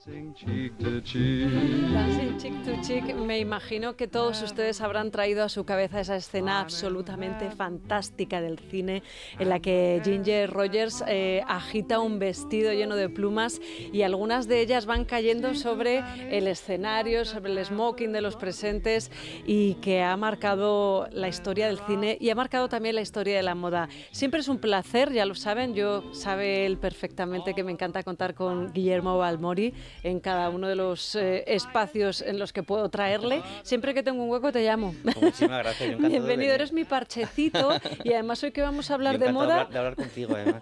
Dancing Cheek to Cheek, me imagino que todos ustedes habrán traído a su cabeza esa escena absolutamente fantástica del cine en la que Ginger Rogers agita un vestido lleno de plumas y algunas de ellas van cayendo sobre el escenario, sobre el smoking de los presentes y que ha marcado la historia del cine y ha marcado también la historia de la moda. Siempre es un placer, ya lo saben, sabe él perfectamente que me encanta contar con Guillermo Balmori en cada uno de los espacios en los que puedo traerle. Siempre que tengo un hueco te llamo. Muchísimas gracias, yo encantado. Bienvenido, eres mi parchecito y además hoy que vamos a hablar de moda... de hablar contigo, además.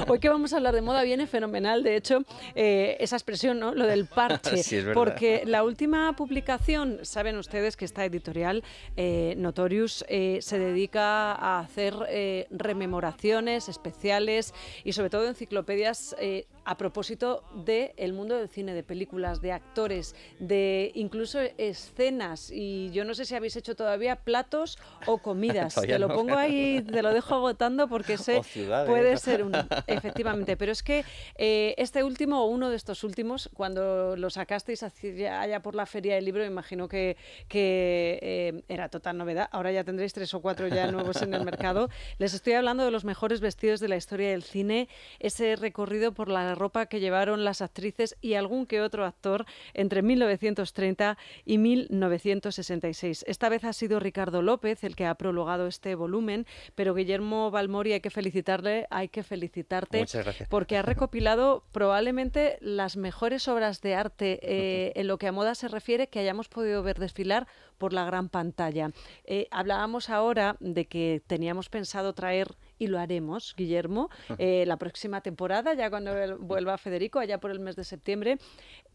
Hoy que vamos a hablar de moda viene fenomenal, de hecho, esa expresión, ¿no? Lo del parche, sí, es verdad. porque la última publicación, saben ustedes que esta editorial, Notorious, se dedica a hacer rememoraciones especiales y sobre todo enciclopedias a propósito del mundo del cine, de películas, de actores, de incluso escenas, y yo no sé si habéis hecho todavía platos o comidas. Te lo pongo ahí, te lo dejo agotando porque ese puede ser un... Efectivamente, pero es que este último o uno de estos últimos, cuando lo sacasteis allá por la Feria del Libro, me imagino que era total novedad. Ahora ya tendréis 3 o 4 ya nuevos en el mercado. Les estoy hablando de los mejores vestidos de la historia del cine, ese recorrido por la ropa que llevaron las actrices y algún que otro actor entre 1930 y 1966. Esta vez ha sido Ricardo López el que ha prologado este volumen, pero Guillermo Balmori hay que felicitarte Muchas gracias. porque ha recopilado probablemente las mejores obras de arte en lo que a moda se refiere que hayamos podido ver desfilar por la gran pantalla. Hablábamos ahora de que teníamos pensado traer, y lo haremos, Guillermo, la próxima temporada, ya cuando vuelva Federico, allá por el mes de septiembre,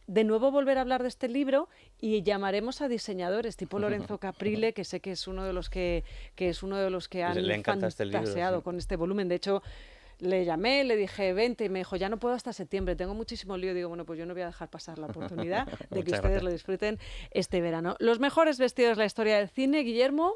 de nuevo volver a hablar de este libro y llamaremos a diseñadores tipo Lorenzo Caprile, que sé que es uno de los que han fantaseado con este volumen. De hecho, le llamé, le dije, vente, y me dijo, ya no puedo hasta septiembre, tengo muchísimo lío. Digo, bueno, pues yo no voy a dejar pasar la oportunidad de que ustedes lo disfruten este verano. Los mejores vestidos de la historia del cine, Guillermo.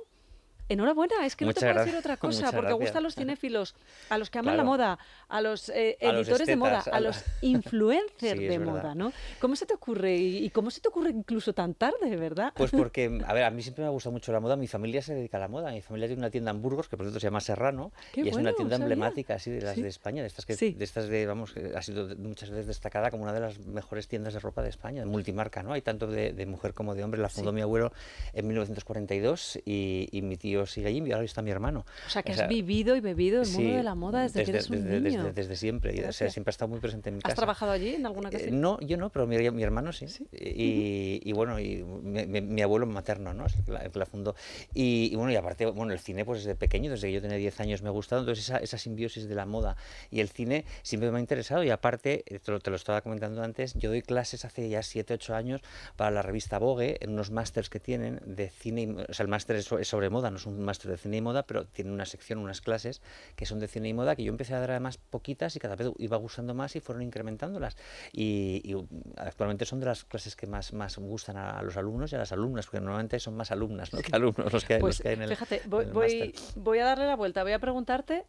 Enhorabuena, es que no te puedo decir otra cosa, porque gustan los cinéfilos, a los que aman la moda, a los editores de moda, a los influencers de moda, ¿no? ¿Cómo se te ocurre y cómo se te ocurre incluso tan tarde, verdad? Pues porque, a ver, a mí siempre me ha gustado mucho la moda, mi familia se dedica a la moda, mi familia tiene una tienda en Burgos, que por cierto se llama Serrano, y es una tienda emblemática así de las de España, de estas que vamos, ha sido muchas veces destacada como una de las mejores tiendas de ropa de España, de multimarca, ¿no? Hay tanto de mujer como de hombre, la fundó mi abuelo en 1942 y mi tío sigue allí y ahora está mi hermano. O sea, que has vivido y bebido el mundo de la moda desde que eres un niño. Desde siempre. O sea, siempre ha estado muy presente en mi casa. ¿Has trabajado allí en alguna ocasión? No, yo no, pero mi hermano sí. Y bueno, y mi abuelo materno, ¿no? Es el que la fundó. Y bueno, y aparte, bueno, el cine pues desde pequeño, desde que yo tenía 10 años me ha gustado, entonces esa simbiosis de la moda y el cine siempre me ha interesado y aparte, te lo estaba comentando antes, yo doy clases hace ya 7, 8 años para la revista Vogue, en unos másters que tienen de cine, o sea, el máster es sobre moda, no es un máster de cine y moda, pero tiene una sección, unas clases que son de cine y moda, que yo empecé a dar además poquitas y cada vez iba gustando más y fueron incrementándolas. Y actualmente son de las clases que más gustan a los alumnos y a las alumnas, porque normalmente son más alumnas, ¿no? que alumnos los que hay en el fíjate, máster. Voy a darle la vuelta, voy a preguntarte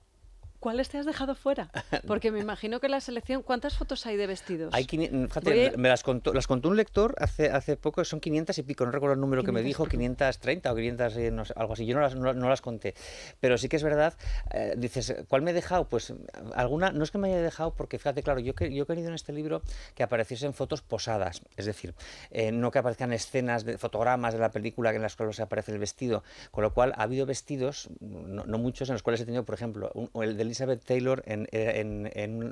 ¿cuáles te has dejado fuera? Porque me imagino que la selección... ¿Cuántas fotos hay de vestidos? Hay fíjate, me las contó un lector hace poco, son 500 y pico, no recuerdo el número que me dijo, 530 o 500, no sé, algo así, yo no las conté. Pero sí que es verdad, dices, ¿cuál me he dejado? Pues alguna, no es que me haya dejado, porque fíjate, claro, yo he querido en este libro que apareciesen fotos posadas, es decir, no que aparezcan escenas, fotogramas de la película en las cuales aparece el vestido, con lo cual ha habido vestidos, no muchos, en los cuales he tenido, por ejemplo, el de Elizabeth Taylor en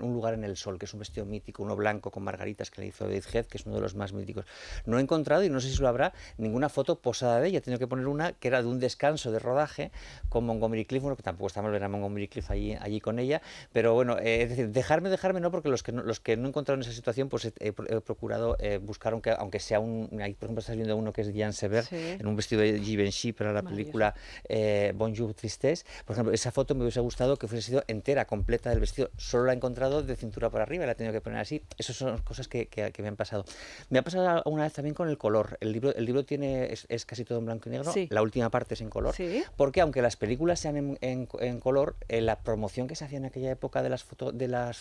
Un lugar en el sol, que es un vestido mítico, uno blanco con margaritas que le hizo David Head, que es uno de los más míticos. No he encontrado, y no sé si lo habrá, ninguna foto posada de ella. He tenido que poner una que era de un descanso de rodaje con Montgomery Clift, bueno, que tampoco está mal ver a Montgomery Clift allí con ella, pero bueno, es decir, dejarme no, porque los que no he encontrado en esa situación, pues he procurado buscar, aunque sea ahí por ejemplo estás viendo uno que es Jean Sever, en un vestido de Givenchy para la película Bonjour Tristesse, por ejemplo, esa foto me hubiese gustado que hubiese sido entera, completa del vestido, solo la he encontrado de cintura por arriba y la he tenido que poner así. Esas son cosas que me han pasado. Me ha pasado una vez también con el color. El libro es casi todo en blanco y negro, Sí. la última parte es en color, Sí. porque aunque las películas sean en color, la promoción que se hacía en aquella época de las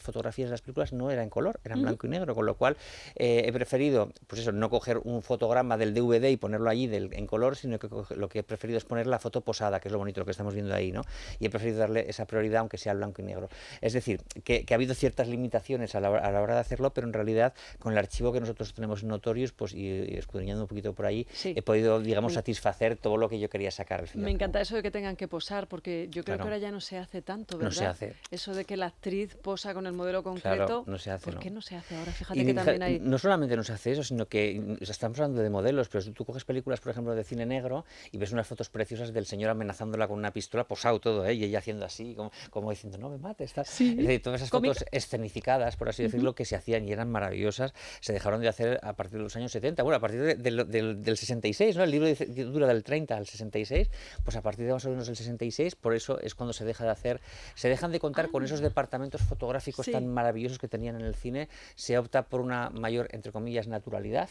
fotografías de las películas no era en color, era en blanco y negro, con lo cual he preferido, pues eso, no coger un fotograma del DVD y ponerlo allí en color, sino que lo que he preferido es poner la foto posada, que es lo bonito, lo que estamos viendo ahí, ¿no? Y he preferido darle esa prioridad, aunque sea blanco y negro. Es decir, que ha habido ciertas limitaciones a la hora de hacerlo, pero en realidad con el archivo que nosotros tenemos en Notorious, pues y escudriñando un poquito por ahí, Sí. he podido, digamos, satisfacer todo lo que yo quería sacar al final. Me encanta eso de que tengan que posar, porque yo creo Claro. que ahora ya no se hace tanto, No ¿verdad? se hace. Eso de que la actriz posa con el modelo concreto. Claro, no se hace, ¿Por ¿no? qué no se hace ahora? Fíjate que también hay... No solamente no se hace eso, sino que estamos hablando de modelos, pero tú coges películas, por ejemplo, de cine negro y ves unas fotos preciosas del señor amenazándola con una pistola, posado todo, ¿eh? Y ella haciendo así, como diciendo, no me mates, tal. Sí. Es decir, todas esas Cómica. fotos escenificadas, por así decirlo, que se hacían y eran maravillosas, se dejaron de hacer a partir de los años 70, bueno, a partir del 66, ¿no? El libro dura del 30 al 66, pues a partir de más o menos del 66, por eso es cuando se deja de hacer, se dejan de contar con esos departamentos fotográficos Sí. tan maravillosos que tenían en el cine, se opta por una mayor, entre comillas, naturalidad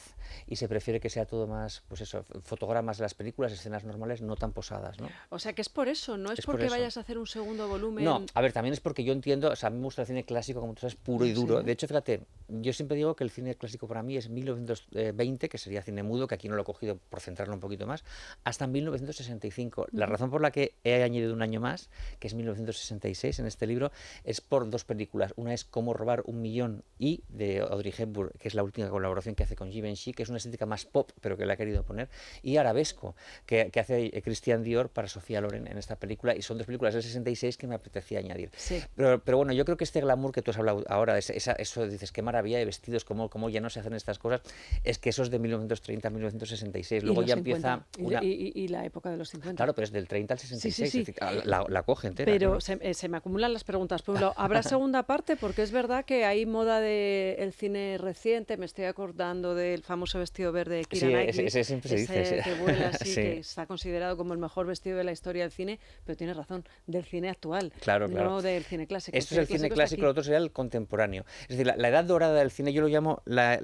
y se prefiere que sea todo más, pues eso, fotogramas de las películas, escenas normales, no tan posadas, ¿no? O sea, que es por eso, no es, Es por porque eso. vayas a hacer un segundo volumen. No, a ver, también es porque yo entiendo, o sea, a mí me gusta el cine clásico, como tú sabes, puro y duro. Sí. De hecho, fíjate, yo siempre digo que el cine clásico para mí es 1920, que sería cine mudo, que aquí no lo he cogido por centrarlo un poquito más, hasta 1965. La razón por la que he añadido un año más, que es 1966 en este libro, es por dos películas. Una es Cómo robar un millón y de Audrey Hepburn, que es la última colaboración que hace con Givenchy, que es una estética más pop, pero que le ha querido poner, y Arabesco, que hace Christian Dior para Sofía Loren en esta película, y son dos películas del 66 que me apetecía añadir. Sí. Pero bueno, yo creo que este glamour que tú has hablado ahora, eso dices, qué maravilla de vestidos, cómo ya no se hacen estas cosas, es que eso es de 1930 a 1966. Luego los ya 50. empieza una... Y la época de los 50. Claro, pero es del 30 al 66, sí. es decir, la coge entera. Pero claro. se me acumulan las preguntas. Por un lado, ¿habrá segunda parte? Porque es verdad que hay moda del cine reciente. Me estoy acordando del famoso vestido verde de Keira Sí, Knightley. ese siempre se dice. Sí. Que vuela así, Sí. que está considerado como el mejor vestido de la historia del cine. Pero tienes razón, del cine actual, Claro, claro. no del cine clásico. Esto es el cine está clásico, aquí. lo otro sería el contemporáneo. Es decir, la edad dorada del cine, yo lo llamo la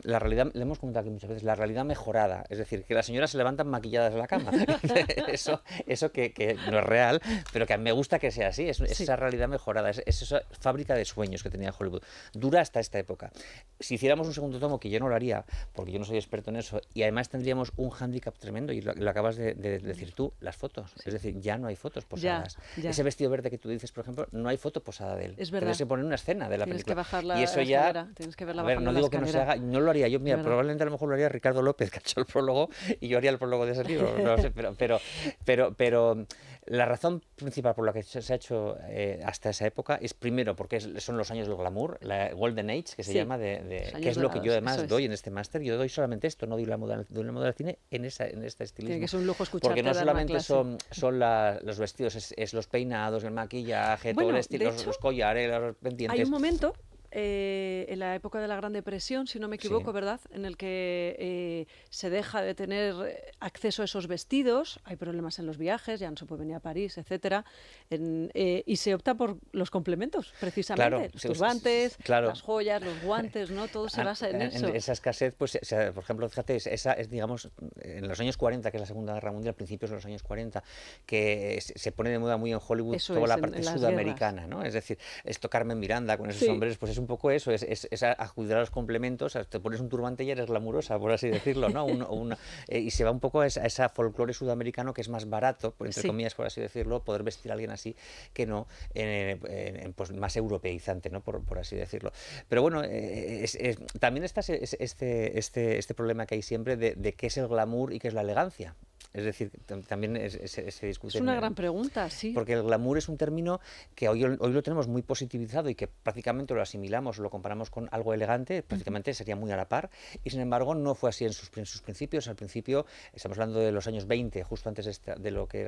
realidad, le hemos comentado aquí muchas veces, la realidad mejorada. Es decir, que las señoras se levantan maquilladas de la cama. eso que no es real, pero que a mí me gusta que sea así. Es Sí. esa realidad mejorada, es esa fábrica de sueños que tenía Hollywood. Dura hasta esta época. Si hiciéramos un segundo tomo, que yo no lo haría, porque yo no soy experto en eso, y además tendríamos un hándicap tremendo, y lo acabas de decir tú, las fotos. Es decir, ya no hay fotos posadas. Ya. Ese vestido verde que tú dices, por ejemplo, no hay foto posada de él. Es verdad. Tienes que poner una escena de la Tienes que película. bajar y eso la ya, escalera, tienes que verla a ver, bajando no la digo que no se haga, escalera. no lo haría yo, mira, ¿Verdad? probablemente a lo mejor lo haría Ricardo López, que ha hecho el prólogo, y yo haría el prólogo de ese libro, no lo sé, pero la razón principal por la que se ha hecho hasta esa época es primero porque son los años del glamour, la Golden Age, que se Sí, llama, los que años es lo que yo dorados, además eso es. doy en este máster. Yo doy solamente esto, no doy la moda del cine en este estilismo. Tiene que ser un lujo escucharte Porque no dar una solamente clase. son los vestidos, es los peinados, el maquillaje, Bueno, todo el estilo, de hecho, los collares, los pendientes. Hay un momento, en la época de la Gran Depresión, si no me equivoco, Sí. ¿verdad?, en el que se deja de tener acceso a esos vestidos, hay problemas en los viajes, ya no se puede venir a París, etcétera, y se opta por los complementos, precisamente, Claro, los sí, turbantes, claro. las joyas, los guantes, ¿no? Todo se basa en eso. Esa escasez, pues, por ejemplo, fíjate, esa es, digamos, en los años 40, que es la Segunda Guerra Mundial, principios de los años 40, que se pone de moda muy en Hollywood Eso toda es, la en parte las sudamericana, ¿no? Es decir, esto Carmen Miranda con esos Sí. sombreros, pues es un poco eso, es acudir a los complementos, te pones un turbante y eres glamurosa, por así decirlo, ¿no? Y se va un poco a esa folclore sudamericano que es más barato, entre Sí. comillas, por así decirlo, poder vestir a alguien así que no, pues más europeizante, ¿no? Por así decirlo. Pero bueno, también está este problema que hay siempre de qué es el glamour y qué es la elegancia. Es decir, también se discute. Es una gran pregunta, sí. Porque el glamour es un término que hoy lo tenemos muy positivizado y que prácticamente lo asimilamos, lo comparamos con algo elegante, prácticamente sería muy a la par, y sin embargo no fue así en sus principios. Al principio, estamos hablando de los años 20, justo antes de lo que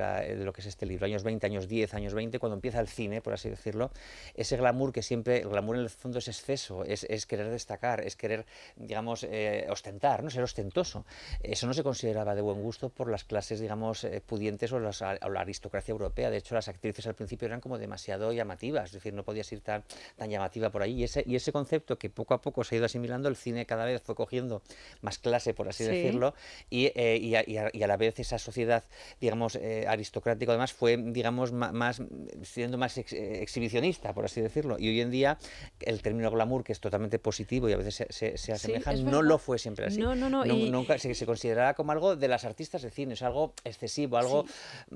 es este libro, años 20, años 10, años 20, cuando empieza el cine, por así decirlo, ese glamour que siempre, el glamour en el fondo es exceso, es querer destacar, es querer, digamos, ostentar, ¿no? Ser ostentoso. Eso no se consideraba de buen gusto por las clases clases, digamos, pudientes o la aristocracia europea. De hecho, las actrices al principio eran como demasiado llamativas, es decir, no podías ir tan llamativa por ahí. Y ese concepto que poco a poco se ha ido asimilando, el cine cada vez fue cogiendo más clase, por así decirlo, y a la vez esa sociedad, digamos, aristocrática, además, fue, digamos, siendo más exhibicionista, por así decirlo. Y hoy en día, el término glamour, que es totalmente positivo y a veces se asemeja, no lo fue siempre así. Nunca se consideraba como algo de las artistas de cine, es algo excesivo, algo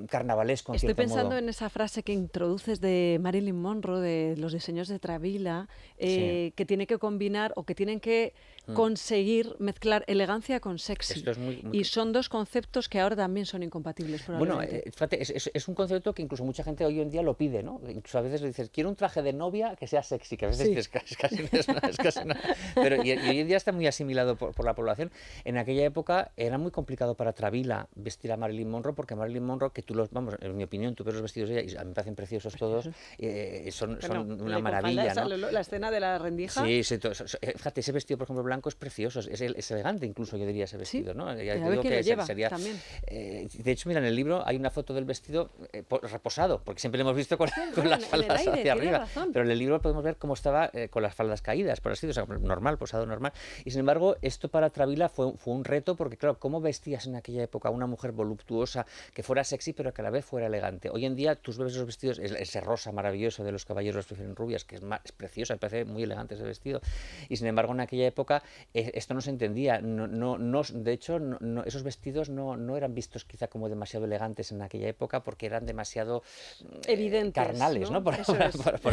carnavalesco. Estoy pensando en esa frase que introduces de Marilyn Monroe, de los diseños de Travilla, que tiene que combinar o que tienen que conseguir mezclar elegancia con sexy. Esto es muy... Y son dos conceptos que ahora también son incompatibles, probablemente. Bueno, fíjate, es un concepto que incluso mucha gente hoy en día lo pide, ¿no? Incluso a veces le dices, quiero un traje de novia que sea sexy, que a veces es casi no. Pero y hoy en día está muy asimilado por la población. En aquella época era muy complicado para Travilla vestir a Marilyn Monroe, porque Marilyn Monroe, que vamos, en mi opinión, tú ves los vestidos de ella y a mí me parecen preciosos todos, son una maravilla, ¿no? La escena de la rendija. Sí, fíjate, ese vestido, por ejemplo, blanco es precioso, es elegante incluso, yo diría, ese vestido, ¿no? Ya digo que lo lleva también. De hecho, mira, en el libro hay una foto del vestido reposado, porque siempre lo hemos visto con las faldas hacia arriba, pero en el libro podemos ver cómo estaba con las faldas caídas, por así decirlo, o sea, normal, posado normal. Y sin embargo, esto para Travilla fue un reto, porque claro, ¿cómo vestías en aquella época a una mujer voluptuosa que fuera sexy, pero que a la vez fuera elegante? Hoy en día, tú ves esos vestidos, ese rosa maravilloso de los caballeros prefieren rubias, que es precioso, me parece muy elegante ese vestido, y sin embargo, en aquella época esto no se entendía. De hecho, esos vestidos no eran vistos quizá como demasiado elegantes en aquella época, porque eran demasiado evidentes, carnales, ¿no? Por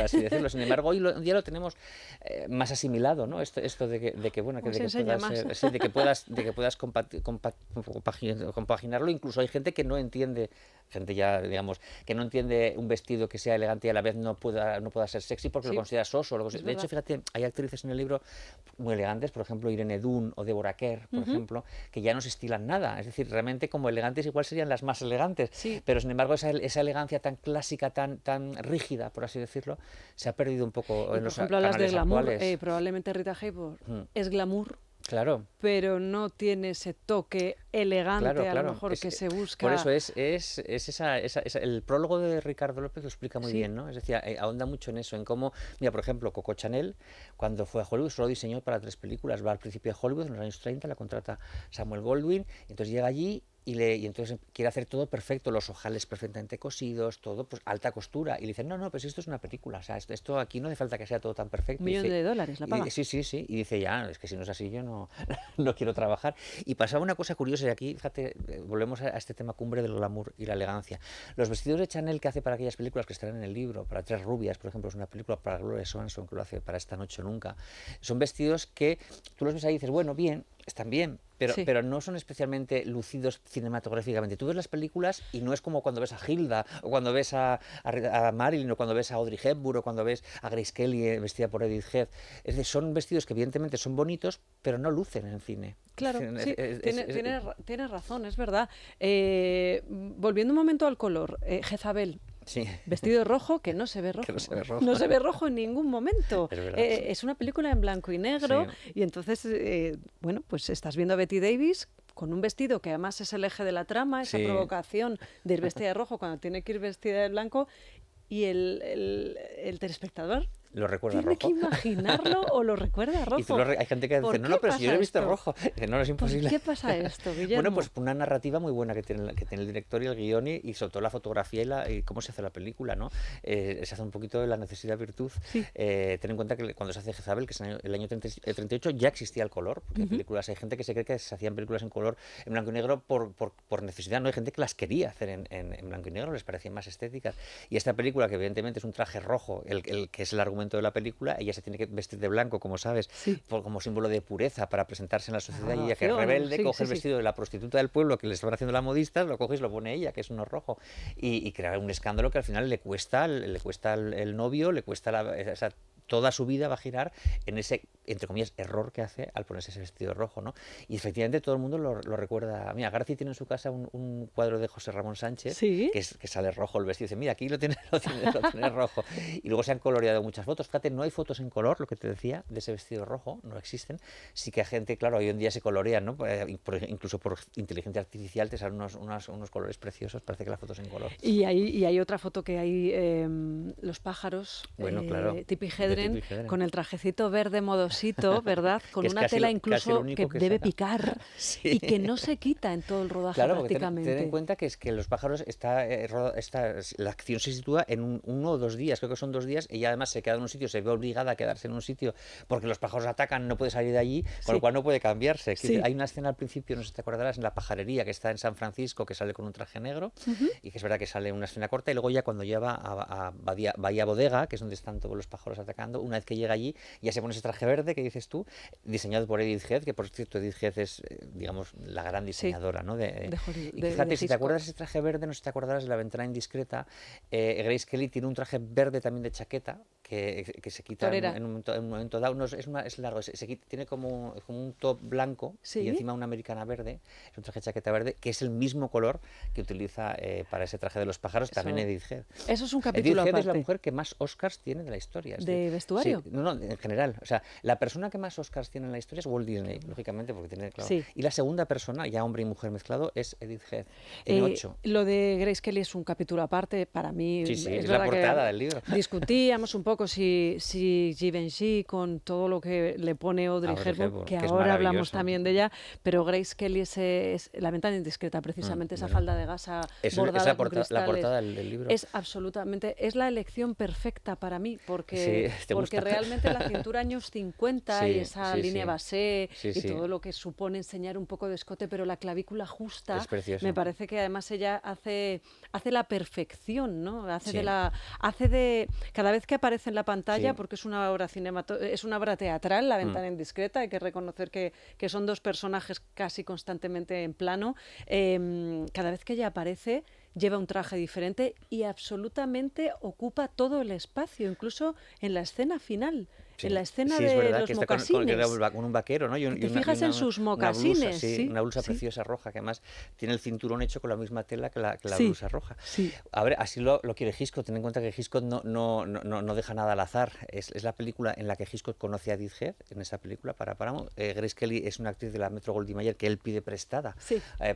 así decirlo. Sin embargo, hoy en día lo tenemos más asimilado, ¿no? Esto de que puedas compaginarlo. Incluso hay gente que no entiende, gente ya, digamos, que no entiende un vestido que sea elegante y a la vez no pueda ser sexy porque lo considera soso. De hecho, fíjate, hay actrices en el libro muy elegantes, por ejemplo, Irene Dunne o Deborah Kerr, por ejemplo, que ya no se estilan nada. Es decir, realmente como elegantes igual serían las más elegantes, pero sin embargo esa elegancia tan clásica, tan rígida, por así decirlo, se ha perdido un poco en los canales actuales. Por ejemplo, hablas de glamour, probablemente Rita Hayworth es glamour. Claro. Pero no tiene ese toque elegante, a lo mejor que se busca. Por eso es el prólogo de Ricardo López lo explica muy bien, ¿no? Es decir, ahonda mucho en eso, en cómo, mira, por ejemplo, Coco Chanel, cuando fue a Hollywood, solo diseñó para 3 películas. Va al principio de Hollywood, en los años 30, la contrata Samuel Goldwyn, entonces llega allí y entonces quiere hacer todo perfecto, los ojales perfectamente cosidos, todo pues alta costura. Y le dicen, no, pues esto es una película, o sea, esto aquí no hace falta que sea todo tan perfecto. $1.000.000 la paga. Sí. Y dice, ya, es que si no es así yo no quiero trabajar. Y pasaba una cosa curiosa, y aquí, fíjate, volvemos a este tema cumbre del glamour y la elegancia. Los vestidos de Chanel que hace para aquellas películas que están en el libro, para 3 rubias, por ejemplo, es una película para Gloria Swanson, que lo hace para Esta noche o nunca, son vestidos que tú los ves ahí y dices, bueno, bien, están bien, pero no son especialmente lucidos cinematográficamente. Tú ves las películas y no es como cuando ves a Hilda, o cuando ves a Marilyn, o cuando ves a Audrey Hepburn, o cuando ves a Grace Kelly vestida por Edith Head. Es decir, son vestidos que evidentemente son bonitos, pero no lucen en cine. Claro, tienes razón, es verdad. Volviendo un momento al color, Jezabel. Sí. Vestido rojo, que no se ve rojo. No se ve rojo en ningún momento. Es una película en blanco y negro, y entonces, bueno, pues estás viendo a Bette Davis con un vestido que además es el eje de la trama, esa provocación de ir vestida de rojo cuando tiene que ir vestida de blanco, y el telespectador lo recuerda tiene rojo. Que imaginarlo o lo recuerda rojo. Hay gente que dice, no, pero si yo lo he visto rojo. Dice, no, es imposible. ¿Por qué pasa esto, Guillermo? Bueno, pues una narrativa muy buena que tiene el director y el guión, y sobre todo la fotografía y cómo se hace la película, ¿no? Se hace un poquito de la necesidad-virtud. Ten en cuenta que cuando se hace Jezabel, que es el año 38, ya existía el color, porque hay gente que se cree que se hacían películas en color, en blanco y negro, por necesidad, ¿no? Hay gente que las quería hacer en blanco y negro, les parecían más estéticas. Y esta película, que evidentemente es un traje rojo, el que es el argumento de la película, ella se tiene que vestir de blanco, como sabes, como símbolo de pureza para presentarse en la sociedad, y ella, que es rebelde, coge el vestido de la prostituta del pueblo que le estaban haciendo la modista, lo coge y lo pone ella, que es uno rojo, y crea un escándalo que al final le cuesta el novio, le cuesta esa toda su vida va a girar en ese, entre comillas, error que hace al ponerse ese vestido rojo, ¿no? Y efectivamente todo el mundo lo recuerda. Mira, Garci tiene en su casa un cuadro de José Ramón Sánchez, Sí. que sale rojo el vestido. Dice, mira, aquí lo tienes rojo. Y luego se han coloreado muchas fotos. Fíjate, no hay fotos en color, lo que te decía, de ese vestido rojo, no existen. Sí que hay gente, claro, hoy en día se colorean, ¿no? Incluso por inteligencia artificial te salen unos colores preciosos, parece que la foto es en color. Y hay otra foto que hay, los pájaros, Bueno, claro, Tippi Hedren, con el trajecito verde modosito, ¿verdad? Con una tela incluso que debe picar y que no se quita en todo el rodaje prácticamente. Ten en cuenta que es que los pájaros la acción se sitúa en 1 o 2 días, creo que son 2 días, ella además se queda en un sitio, se ve obligada a quedarse en un sitio porque los pájaros atacan, no puede salir de allí, con lo cual no puede cambiarse. Sí. Hay una escena al principio, no sé si te acordarás, en la pajarería que está en San Francisco, que sale con un traje negro, y que es verdad que sale una escena corta, y luego ya cuando lleva a Bahía Bodega, que es donde están todos los pájaros atacando, una vez que llega allí, ya se pone ese traje verde que dices tú, diseñado por Edith Head, que por cierto Edith Head es, digamos, la gran diseñadora, ¿no? Y fíjate, si te acuerdas de ese traje verde, no sé si te acordarás de La ventana indiscreta, Grace Kelly tiene un traje verde también de chaqueta, que se quita en un momento dado, no, es largo, tiene como un top blanco y encima una americana verde, es un traje de chaqueta verde, que es el mismo color que utiliza para ese traje de los pájaros, también Edith Head. Eso es un capítulo Edith Head aparte. es la mujer que más Oscars tiene de la historia. ¿De vestuario? Sí, no, en general. O sea, la persona que más Oscars tiene en la historia es Walt Disney, lógicamente, porque tiene, claro. Sí. Y la segunda persona, ya hombre y mujer mezclado, es Edith Head, en 8. Lo de Grace Kelly es un capítulo aparte, para mí. Sí, es la portada del libro. Discutíamos un poco si Givenchy, con todo lo que le pone Audrey Hepburn, que ahora hablamos también de ella, pero Grace Kelly es La ventana indiscreta, precisamente esa falda de gasa bordada con cristales. La portada del libro. Es absolutamente, es la elección perfecta para mí, porque realmente la cintura años 50 y esa línea basé y todo lo que supone enseñar un poco de escote, pero la clavícula justa, me parece que además ella hace la perfección, ¿no? Hace de cada vez que aparece en la pantalla, porque es una obra es una obra teatral, La ventana indiscreta, hay que reconocer que son dos personajes casi constantemente en plano, cada vez que ella aparece lleva un traje diferente y absolutamente ocupa todo el espacio, incluso en la escena final. En la escena de verdad, los que mocasines. Está con un vaquero, ¿no? Te fijas en sus mocasines. Una blusa preciosa roja, que además tiene el cinturón hecho con la misma tela que la blusa roja. A ver, así lo quiere Hitchcock. Ten en cuenta que Hitchcock no deja nada al azar. Es la película en la que Hitchcock conoce a Edith Head, en esa película para Paramount. Grace Kelly es una actriz de la Metro-Goldwyn-Mayer que él pide prestada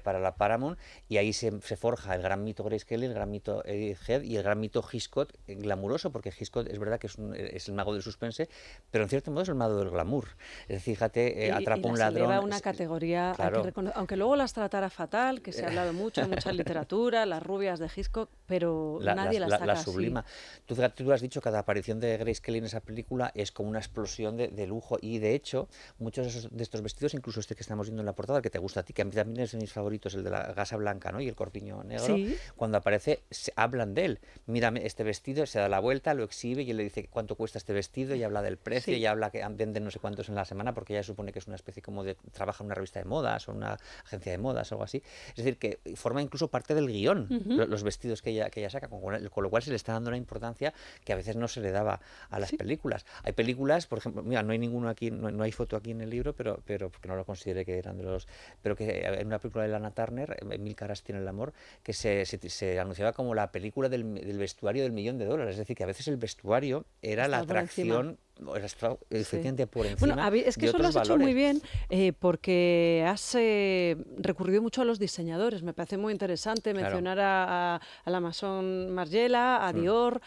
para la Paramount, y ahí se forja el gran mito Grace Kelly, el gran mito Edith Head y el gran mito Hitchcock glamuroso, porque Hitchcock es verdad que es el mago del suspense, pero en cierto modo es el mago del glamour. Es decir, fíjate, atrapa un ladrón. Eleva una categoría, claro. Aunque luego las tratara fatal, que se ha hablado mucho en mucha literatura, las rubias de Hitchcock, pero nadie las saca la sublima. Tú lo has dicho, cada aparición de Grace Kelly en esa película es como una explosión de lujo, y de hecho, muchos de estos vestidos, incluso este que estamos viendo en la portada, que te gusta a ti, que a mí también es de mis favoritos, el de la gasa blanca, ¿no? Y el corpiño negro, cuando aparece, hablan de él. Mírame este vestido, se da la vuelta, lo exhibe y él le dice cuánto cuesta este vestido y habla del precio y habla que venden no sé cuántos en la semana, porque ella supone que es una especie como de trabaja en una revista de modas o una agencia de modas o algo así. Es decir, que forma incluso parte del guión los vestidos que ella saca, con lo cual se le está dando una importancia que a veces no se le daba a las películas. Hay películas, por ejemplo, mira, no hay ninguno aquí, no hay foto aquí en el libro, pero porque no lo consideré que eran de los, pero que en una película de Lana Turner, Mil caras tiene el amor, que se anunciaba como la película del vestuario del $1.000.000, es decir, que a veces el vestuario era la atracción efectivamente por encima. Bueno, es que eso lo has hecho muy bien, porque has recurrido mucho a los diseñadores. Me parece muy interesante mencionar a la Maison Margiela, a Dior,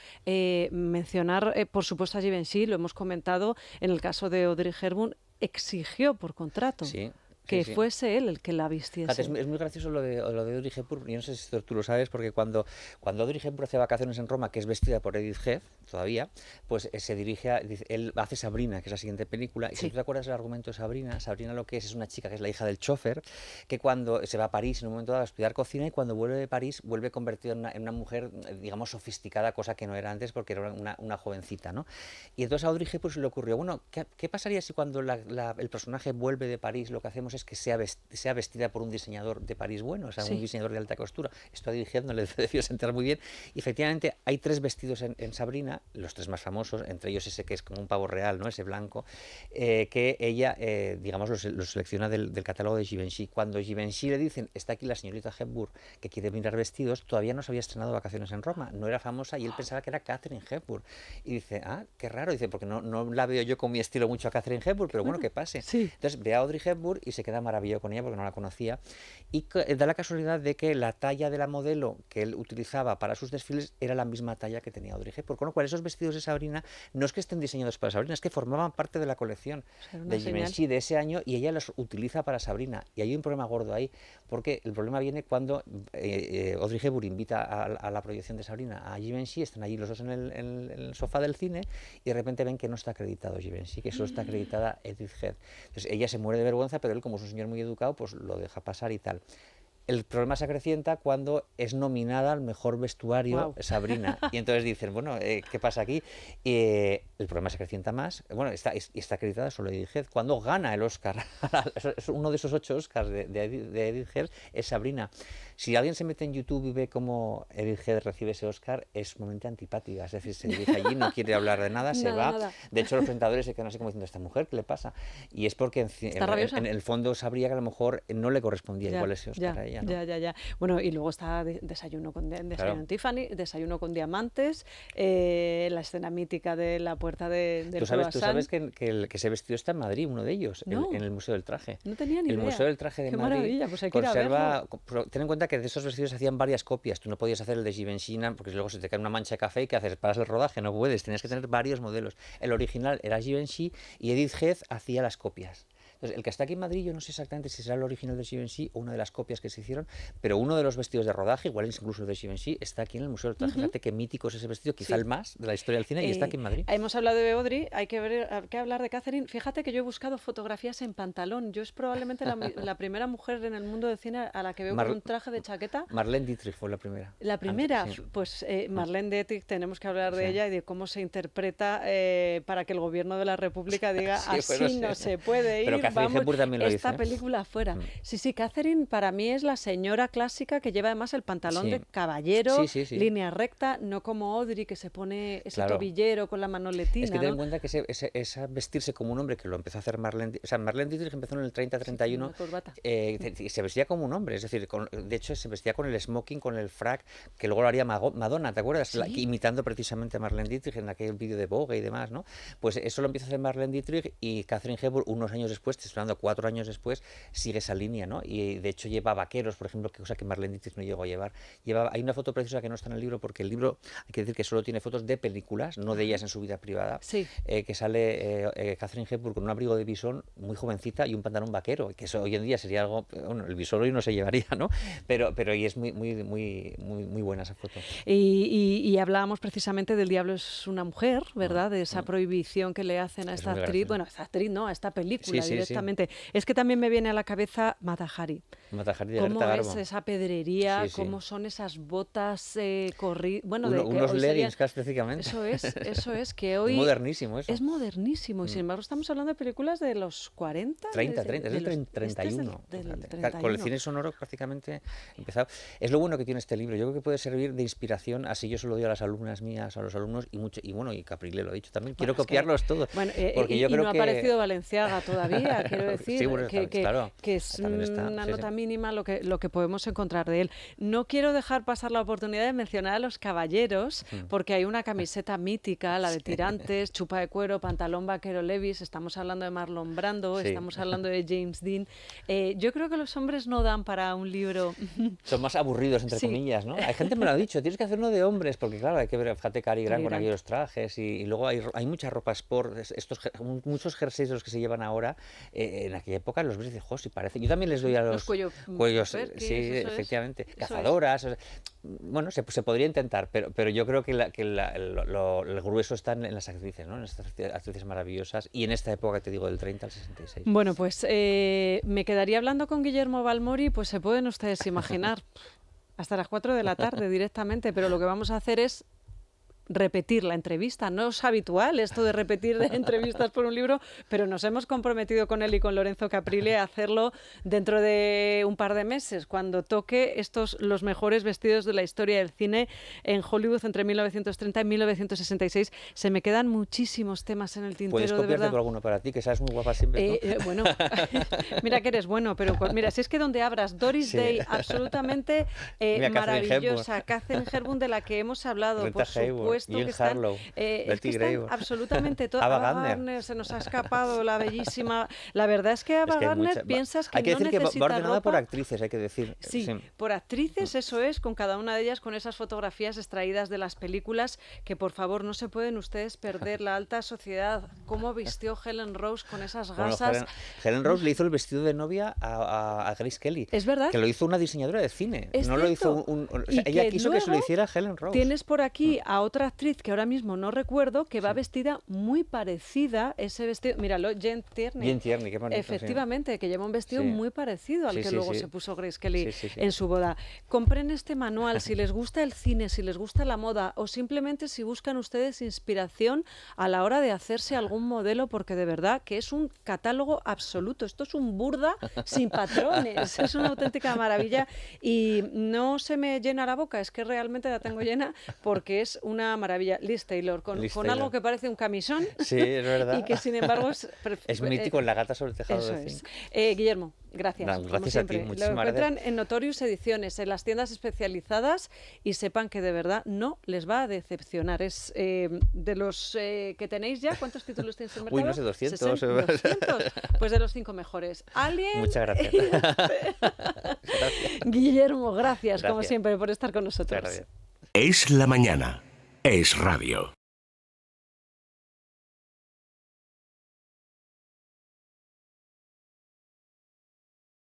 mencionar por supuesto a Givenchy, lo hemos comentado. En el caso de Audrey Hepburn, exigió por contrato que fuese él el que la vistiese. Es muy gracioso lo de Audrey Hepburn. Yo no sé si tú lo sabes, porque cuando Audrey Hepburn hace vacaciones en Roma, que es vestida por Edith Head todavía, pues se dirige él hace Sabrina, que es la siguiente película, y si tú te acuerdas del argumento de Sabrina lo que es una chica que es la hija del chofer, que cuando se va a París en un momento dado a estudiar cocina, y cuando vuelve de París vuelve convertida en una mujer, digamos, sofisticada, cosa que no era antes porque era una jovencita, ¿no? Y entonces a Audrey Hepburn se le ocurrió, bueno, ¿qué pasaría si cuando el personaje vuelve de París lo que hacemos queremos es que sea vestida por un diseñador de París bueno, o sea, un diseñador de alta costura. Esto a Edith Head no le debió sentar muy bien. Y efectivamente hay 3 vestidos en Sabrina, los 3 más famosos, entre ellos ese que es como un pavo real, ¿no? Ese blanco, que ella, digamos, lo selecciona del catálogo de Givenchy. Cuando Givenchy le dicen, está aquí la señorita Hepburn, que quiere mirar vestidos, todavía no se había estrenado Vacaciones en Roma, no era famosa y él pensaba que era Katharine Hepburn. Y dice, qué raro, dice, porque no la veo yo con mi estilo mucho a Katharine Hepburn, pero bueno, que pase. Sí. Entonces ve a Audrey Hepburn y se queda maravillado con ella porque no la conocía. Y da la casualidad de que la talla de la modelo que él utilizaba para sus desfiles era la misma talla que tenía Audrey Hepburn. Con lo cual, esos vestidos de Sabrina no es que estén diseñados para Sabrina, es que formaban parte de la colección de Givenchy de ese año y ella los utiliza para Sabrina. Y hay un problema gordo ahí, porque el problema viene cuando Audrey Hepburn invita a la proyección de Sabrina a Givenchy, están allí los dos en el sofá del cine y de repente ven que no está acreditado Givenchy, que solo está acreditada Edith Head. Entonces ella se muere de vergüenza, pero él, como es un señor muy educado, pues lo deja pasar y tal. El problema se acrecienta cuando es nominada al mejor vestuario Sabrina. Y entonces dicen, bueno, ¿qué pasa aquí? El problema se acrecienta más. Bueno, está acreditada solo Edith Head. Cuando gana el Oscar, uno de esos 8 Oscars de Edith Head es Sabrina. Si alguien se mete en YouTube y ve cómo Edith Head recibe ese Oscar, es sumamente antipática. Es decir, se dirige allí, no quiere hablar de nada, se va. Nada. De hecho, los presentadores se quedan así como diciendo, ¿esta mujer qué le pasa? Y es porque en el fondo sabría que a lo mejor no le correspondía igual ese Oscar a ella. ¿no? Ya. Bueno, y luego está Desayuno con Tiffany, Desayuno con Diamantes, la escena mítica de la puerta del Tú sabes que ese vestido está en Madrid, uno de ellos, en el Museo del Traje. No tenía ni idea. El Museo del Traje de Qué Madrid maravilla, pues hay que conserva... Ten en cuenta que de esos vestidos se hacían varias copias. Tú no podías hacer el de Givenchy porque luego se te cae una mancha de café y ¿qué haces? Paras el rodaje, no puedes. Tenías que tener varios modelos. El original era Givenchy y Edith Head hacía las copias. Entonces, el que está aquí en Madrid, yo no sé exactamente si será el original de Givenchy o una de las copias que se hicieron, pero uno de los vestidos de rodaje, igual es incluso el de Givenchy, está aquí en el Museo del Traje. Fíjate qué mítico es ese vestido, quizá el más de la historia del cine, y está aquí en Madrid. Hemos hablado de Audrey, hay que hablar de Katharine. Fíjate que yo he buscado fotografías en pantalón. Yo es probablemente la primera mujer en el mundo del cine a la que veo con un traje de chaqueta. Marlene Dietrich fue la primera. La primera, pues Marlene Dietrich, tenemos que hablar de ella y de cómo se interpreta para que el gobierno de la República diga así no se puede ir. Pero Katharine Hepburn también lo esta película fuera. Sí, Katharine para mí es la señora clásica que lleva además el pantalón de caballero, línea recta, no como Audrey que se pone ese tobillero con la manoletina. Es que ten en cuenta que esa vestirse como un hombre que lo empezó a hacer Marlene Dietrich empezó en el 30-31 se vestía como un hombre, es decir, de hecho se vestía con el smoking, con el frac, que luego lo haría Madonna, ¿te acuerdas? Imitando precisamente a Marlene Dietrich en aquel vídeo de Vogue y demás, ¿no? Pues eso lo empieza a hacer Marlene Dietrich y Katharine Hepburn unos años después, esperando 4 años después, sigue esa línea, ¿no? Y de hecho lleva vaqueros, por ejemplo, cosa que Marlene Dietrich no llegó a llevar. Hay una foto preciosa que no está en el libro, porque el libro, hay que decir que solo tiene fotos de películas, no de ellas en su vida privada, que sale Katharine Hepburn con un abrigo de bisón, muy jovencita, y un pantalón vaquero, que eso hoy en día sería algo, bueno, el bisón hoy no se llevaría, ¿no? Pero y es muy buena esa foto. Y hablábamos precisamente del Diablo es una mujer, ¿verdad? De esa prohibición que le hacen a esta actriz, bueno, a esta actriz, no, a esta película directamente. Es que también me viene a la cabeza Mata Hari. De cómo Greta es Garbo. esa pedrería, cómo son esas botas bueno, unos leggings prácticamente. Eso es que hoy... Es modernísimo eso. Es modernísimo y sin embargo estamos hablando de películas de los 40. 30, es del 31. Con el cine sonoro prácticamente empezado. Es lo bueno que tiene este libro. Yo creo que puede servir de inspiración, así yo se lo doy a las alumnas mías, a los alumnos y Caprile lo ha dicho también. Quiero copiarlos todos. Bueno, porque yo creo no ha aparecido Balenciaga todavía, quiero decir, que es una nota mínima lo que podemos encontrar de él. No quiero dejar pasar la oportunidad de mencionar a los caballeros, porque hay una camiseta mítica, la de tirantes, chupa de cuero, pantalón vaquero Levi's, estamos hablando de Marlon Brando, estamos hablando de James Dean. Yo creo que los hombres no dan para un libro. Son más aburridos, entre comillas, ¿no? Hay gente que me lo ha dicho, tienes que hacer uno de hombres, porque claro, hay que ver, fíjate, Cary Grant con aquellos trajes, y luego hay mucha ropa sport, muchos jerseys de los que se llevan ahora, en aquella época los ves y dices, jo, si parece. Yo también les doy a los cuellos, efectivamente, cazadoras. Bueno, se podría intentar, pero yo creo que el grueso está en las actrices, ¿no? En estas actrices maravillosas, y en esta época, te digo, del 30 al 66. Bueno, pues me quedaría hablando con Guillermo Balmori, pues se pueden ustedes imaginar, hasta las 4 de la tarde directamente, pero lo que vamos a hacer es repetir la entrevista. No es habitual esto de repetir entrevistas por un libro, pero nos hemos comprometido con él y con Lorenzo Caprile a hacerlo dentro de un par de meses, cuando toque los mejores vestidos de la historia del cine en Hollywood entre 1930 y 1966. Se me quedan muchísimos temas en el tintero, Puedes de copiarte verdad. por alguno para ti, que sabes muy guapa siempre, ¿no? Bueno, mira que eres bueno, pero mira, si es que donde abras Doris Sí. Day, absolutamente Mira, Catherine maravillosa, Catherine Hepburn, de la que hemos hablado, Rita por Hayworth, supuesto, Jean que están, Harlow, es Betty que están Grable. absolutamente todas. Ava Ava Gardner. Gardner, se nos ha escapado, la bellísima. La verdad es que Ava Es que hay Gardner mucha- piensas que hay que no decir que va necesita ordenada por ropa. actrices, hay que decir. Sí, por actrices, eso es, con cada una de ellas, con esas fotografías extraídas de las películas, que por favor no se pueden ustedes perder. La alta sociedad, cómo vistió Helen Rose con esas Bueno, gasas. Helen Rose le hizo el vestido de novia a Grace Kelly. ¿Es verdad? Que lo hizo una diseñadora de cine. Es No lo hizo cierto. o Y sea, ella que quiso que se lo luego hiciera Helen Rose. Tienes por aquí a otra actriz que ahora mismo no recuerdo, que va vestida muy parecida, ese vestido, míralo, Jane Tierney. Jane Tierney, qué bonito, sí. Efectivamente, que lleva un vestido Sí. muy parecido al Sí, que sí, luego sí. se puso Grace Kelly Sí, sí, sí. en su boda. Compren este manual si les gusta el cine, si les gusta la moda o simplemente si buscan ustedes inspiración a la hora de hacerse algún modelo, porque de verdad que es un catálogo absoluto. Esto es un Burda sin patrones, es una auténtica maravilla y no se me llena la boca, es que realmente la tengo llena porque es una maravilla. Liz Taylor, con Liz algo Taylor. que parece un camisón Sí, es verdad. y que sin embargo es... Es mítico en La gata sobre el tejado Eso de es. zinc. Guillermo, gracias. No, como gracias a ti, siempre. Lo muchísimas encuentran gracias. en Notorious Ediciones, en las tiendas especializadas y sepan que de verdad no les va a decepcionar. Es de los que tenéis ya, ¿cuántos títulos tenéis en el mercado? Uy, no sé, 200. 200. Pues de los 5 mejores. Alien. Muchas gracias. Guillermo, gracias como Gracias. siempre por estar con nosotros. Muchas gracias. Es la mañana. Es radio.